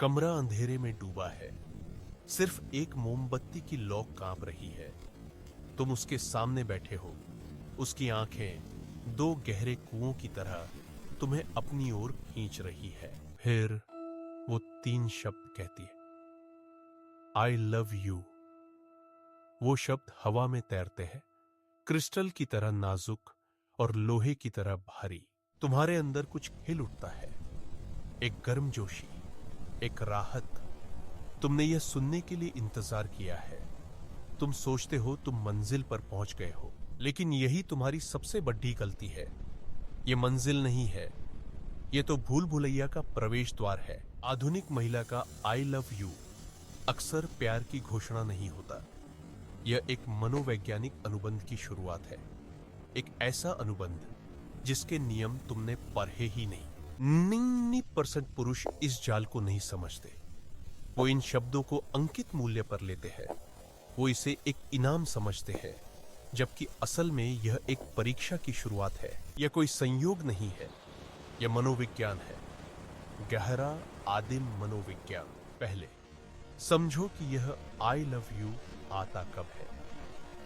कमरा अंधेरे में डूबा है। सिर्फ एक मोमबत्ती की लौ कांप रही है। तुम उसके सामने बैठे हो। उसकी आंखें दो गहरे कुओं की तरह तुम्हें अपनी ओर खींच रही है। फिर वो 3 शब्द कहती है, आई लव यू। वो शब्द हवा में तैरते हैं, क्रिस्टल की तरह नाजुक और लोहे की तरह भारी। तुम्हारे अंदर कुछ हिल उठता है, एक गर्मजोशी, एक राहत। तुमने यह सुनने के लिए इंतजार किया है। तुम सोचते हो तुम मंजिल पर पहुंच गए हो, लेकिन यही तुम्हारी सबसे बड़ी गलती है। यह मंजिल नहीं है, यह तो भूल भुलैया का प्रवेश द्वार है। आधुनिक महिला का आई लव यू अक्सर प्यार की घोषणा नहीं होता। यह एक मनोवैज्ञानिक अनुबंध की शुरुआत है, एक ऐसा अनुबंध जिसके नियम तुमने पढ़े ही नहीं। 99% पुरुष इस जाल को नहीं समझते। वो इन शब्दों को अंकित मूल्य पर लेते हैं। वो इसे एक इनाम समझते हैं, जबकि असल में यह एक परीक्षा की शुरुआत है। यह कोई संयोग नहीं है, यह मनोविज्ञान है, गहरा आदिम मनोविज्ञान। पहले समझो कि यह आई लव यू आता कब है।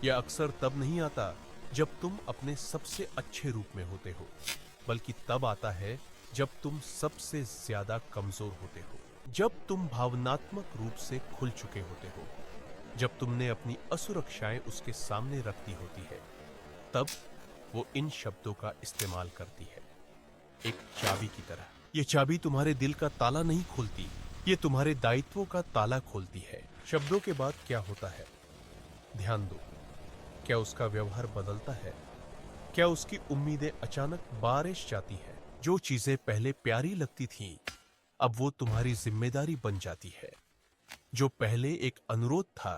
यह अक्सर तब नहीं आता जब तुम अपने सबसे अच्छे रूप में होते हो, बल्कि तब आता है जब तुम सबसे ज्यादा कमजोर होते हो, जब तुम भावनात्मक रूप से खुल चुके होते हो, जब तुमने अपनी असुरक्षाएं उसके सामने रख दी होती है। तब वो इन शब्दों का इस्तेमाल करती है, एक चाबी की तरह। ये चाबी तुम्हारे दिल का ताला नहीं खोलती, ये तुम्हारे दायित्वों का ताला खोलती है। शब्दों के बाद क्या होता है? ध्यान दो, क्या उसका व्यवहार बदलता है? क्या उसकी उम्मीदें अचानक बारिश जाती है? जो चीजें पहले प्यारी लगती थीं, अब वो तुम्हारी जिम्मेदारी बन जाती है। जो पहले एक अनुरोध था,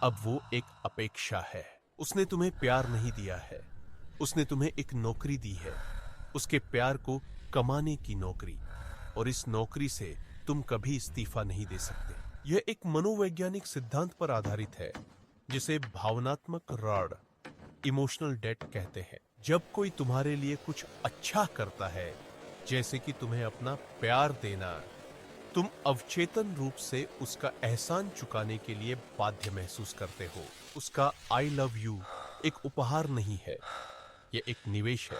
अब वो एक अपेक्षा है। उसने तुम्हें प्यार नहीं दिया है, उसने तुम्हें एक नौकरी दी है, उसके प्यार को कमाने की नौकरी, और इस नौकरी से तुम कभी इस्तीफा नहीं दे सकते। यह एक मनोवैज्ञानिक सिद्धांत पर आधारित है, जिसे भावनात्मक ऋण, इमोशनल डेट कहते हैं। जब कोई तुम्हारे लिए कुछ अच्छा करता है, जैसे कि तुम्हें अपना प्यार देना, तुम अवचेतन रूप से उसका एहसान चुकाने के लिए बाध्य महसूस करते हो। उसका आई लव यू एक उपहार नहीं है, यह एक निवेश है,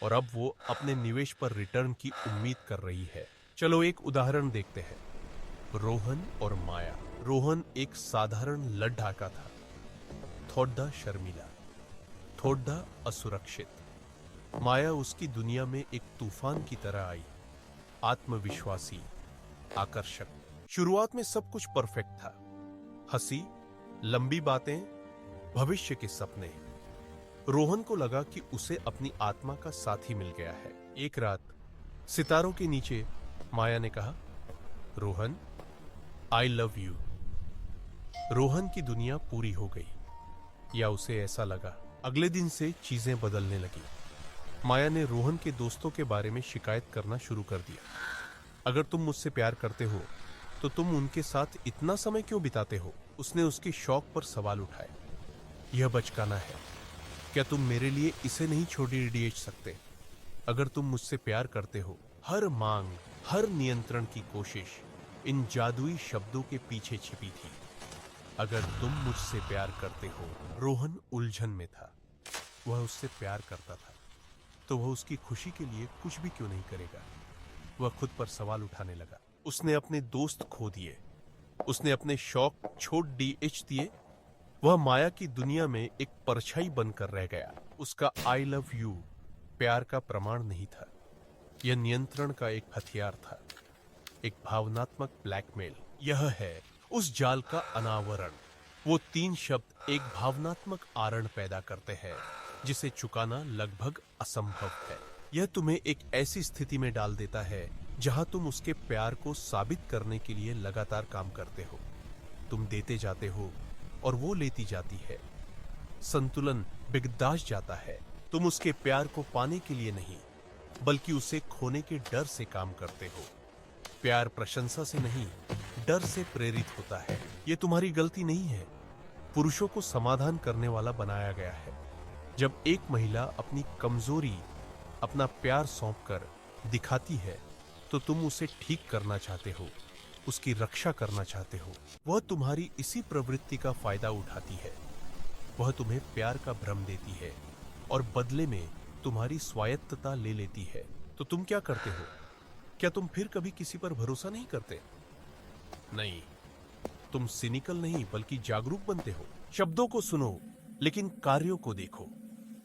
और अब वो अपने निवेश पर रिटर्न की उम्मीद कर रही है। चलो एक उदाहरण देखते हैं, रोहन और माया। रोहन एक साधारण लड़ढाका था, थोड़ा शर्मीला, थोड़ा असुरक्षित। माया उसकी दुनिया में एक तूफान की तरह आई, आत्मविश्वासी, आकर्षक। शुरुआत में सब कुछ परफेक्ट था, हंसी, लंबी बातें, भविष्य के सपने। रोहन को लगा कि उसे अपनी आत्मा का साथी मिल गया है। एक रात सितारों के नीचे माया ने कहा, Rohan, I love you. Rohan की दुनिया पूरी हो गई, या उसे ऐसा लगा। अगले दिन से चीजें बदलने लगी। माया ने रोहन के दोस्तों के बारे में शिकायत करना शुरू कर दिया। अगर तुम मुझसे प्यार करते हो, तो तुम उनके साथ इतना समय क्यों बिताते हो? उसने उसके शौक पर सवाल उठाए। यह बचकाना है। क्या तुम मेरे लिए इसे नहीं छोड़ सकते? अगर तुम मुझसे प्यार करते हो, हर मांग, हर नियंत्रण की कोशिश इन जादुई शब्दों के पीछे छिपी थी। अगर तुम मुझसे प्यार करते हो। रोहन उलझन में था। वह उससे प्यार करता था, तो वह उसकी खुशी के लिए कुछ भी क्यों नहीं करेगा? वह खुद पर सवाल उठाने लगा। उसने अपने दोस्त खो दिए, उसने अपने शौक छोड़ दिए। वह माया की दुनिया में एक परछाई बनकर रह गया। उसका आई लव यू प्यार का प्रमाण नहीं था, यह नियंत्रण का एक हथियार था, एक भावनात्मक ब्लैकमेल। यह है उस जाल का अनावरण। वो 3 शब्द एक भावनात्मक आरण पैदा करते हैं, जिसे चुकाना लगभग असंभव है। यह तुम्हें एक ऐसी स्थिति में डाल देता है जहां तुम उसके प्यार को साबित करने के लिए लगातार काम करते हो। तुम देते जाते हो और वो लेती जाती है। संतुलन बिगड़ास जाता है। तुम उसके प्यार को पाने के लिए नहीं, बल्कि उसे खोने के डर से काम करते हो। प्यार प्रशंसा से नहीं, डर से प्रेरित होता है। यह तुम्हारी गलती नहीं है, पुरुषों को समाधान करने वाला बनाया गया है। जब एक महिला अपनी कमजोरी, अपना प्यार सौंपकर दिखाती है, तो तुम उसे ठीक करना चाहते हो, उसकी रक्षा करना चाहते हो। वह तुम्हारी इसी प्रवृत्ति का फायदा उठाती है। वह तुम्हें प्यार का भ्रम देती है और बदले में तुम्हारी स्वायत्तता ले लेती है। तो तुम क्या करते हो? क्या तुम फिर कभी किसी पर भरोसा नहीं करते? नहीं, तुम सिनिकल नहीं बल्कि जागरूक बनते हो। शब्दों को सुनो लेकिन कार्यों को देखो।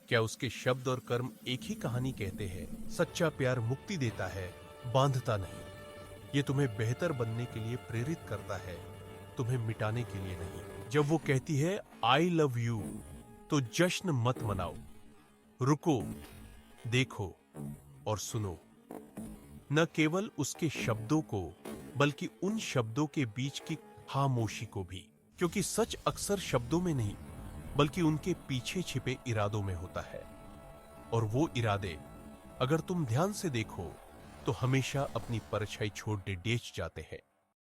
क्या उसके शब्द और कर्म एक ही कहानी कहते हैं? सच्चा प्यार मुक्ति देता है, बांधता नहीं। ये तुम्हें बेहतर बनने के लिए प्रेरित करता है, तुम्हें मिटाने के लिए नहीं। जब वो कहती है आई लव यू, तो जश्न मत मनाओ। रुको, देखो और सुनो। न केवल उसके शब्दों को बल्कि उन शब्दों के बीच की खामोशी को भी, क्योंकि सच अक्सर शब्दों में नहीं बल्कि उनके पीछे छिपे इरादों में होता है। और वो इरादे अगर तुम ध्यान से देखो तो हमेशा अपनी परछाई छोड़ने डेच जाते हैं।